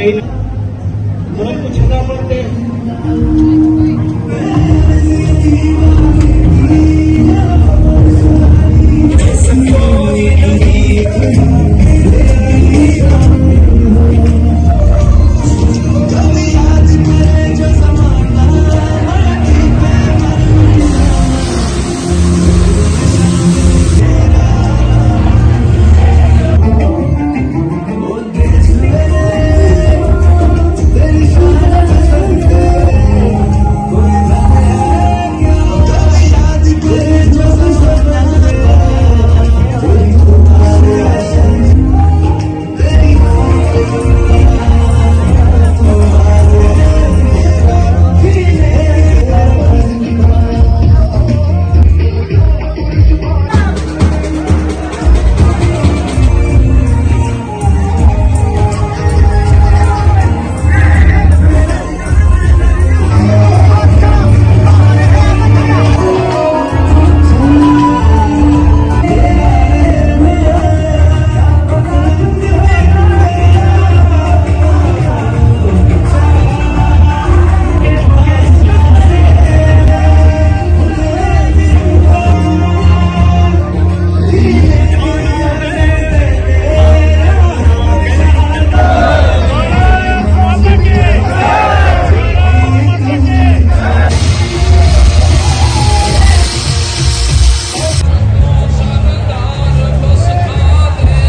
જઈને પરંતુ છતાં પણ તે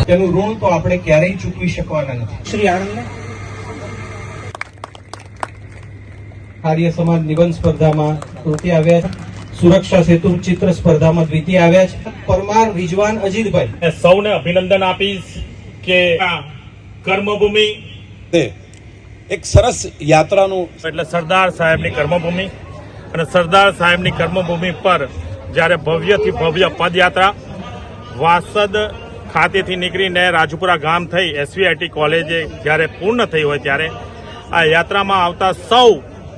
તેનું ઋણ તો આપણે ક્યારેય ચૂકવી શકવાના નથી. શ્રી આનંદ આર્ય સમાજ નિબંધ સ્પર્ધામાં તૃતીય આવ્યા છે. સુરક્ષા સેતુ ચિત્ર સ્પર્ધામાં દ્વિતીય આવ્યા છે. પરમાર વિજવાન અજીતભાઈ. સૌને અભિનંદન આપીશ કે કર્મભૂમિ એક સરસ યાત્રાનું એટલે સરદાર સાહેબની કર્મભૂમિ અને સરદાર સાહેબની કર્મભૂમિ પર જ્યારે ભવ્યથી ભવ્ય પદયાત્રા વાસદ ખાતેથી નીકળીને રાજપુરા ગામ થઈ એસવીઆઈટી કોલેજે જ્યારે પૂર્ણ થઈ હોય ત્યારે આ યાત્રામાં આવતા સૌ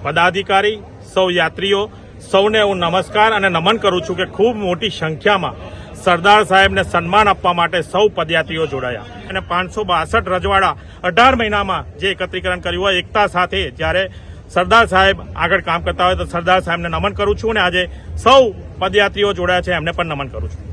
પદાધિકારી, સૌ યાત્રીઓ, સૌને હું નમસ્કાર અને નમન કરું છું કે ખૂબ મોટી સંખ્યામાં સરદાર સાહેબને સન્માન આપવા માટે સૌ પદયાત્રીઓ જોડાયા અને 562 રજવાડા 18 મહિનામાં જે એકત્રીકરણ કર્યું હોય એકતા સાથે જ્યારે સરદાર સાહેબ આગળ કામ કરતા હોય તો સરદાર સાહેબને નમન કરું છું અને આજે સૌ પદયાત્રીઓ જોડાયા છે એમને પણ નમન કરું છું.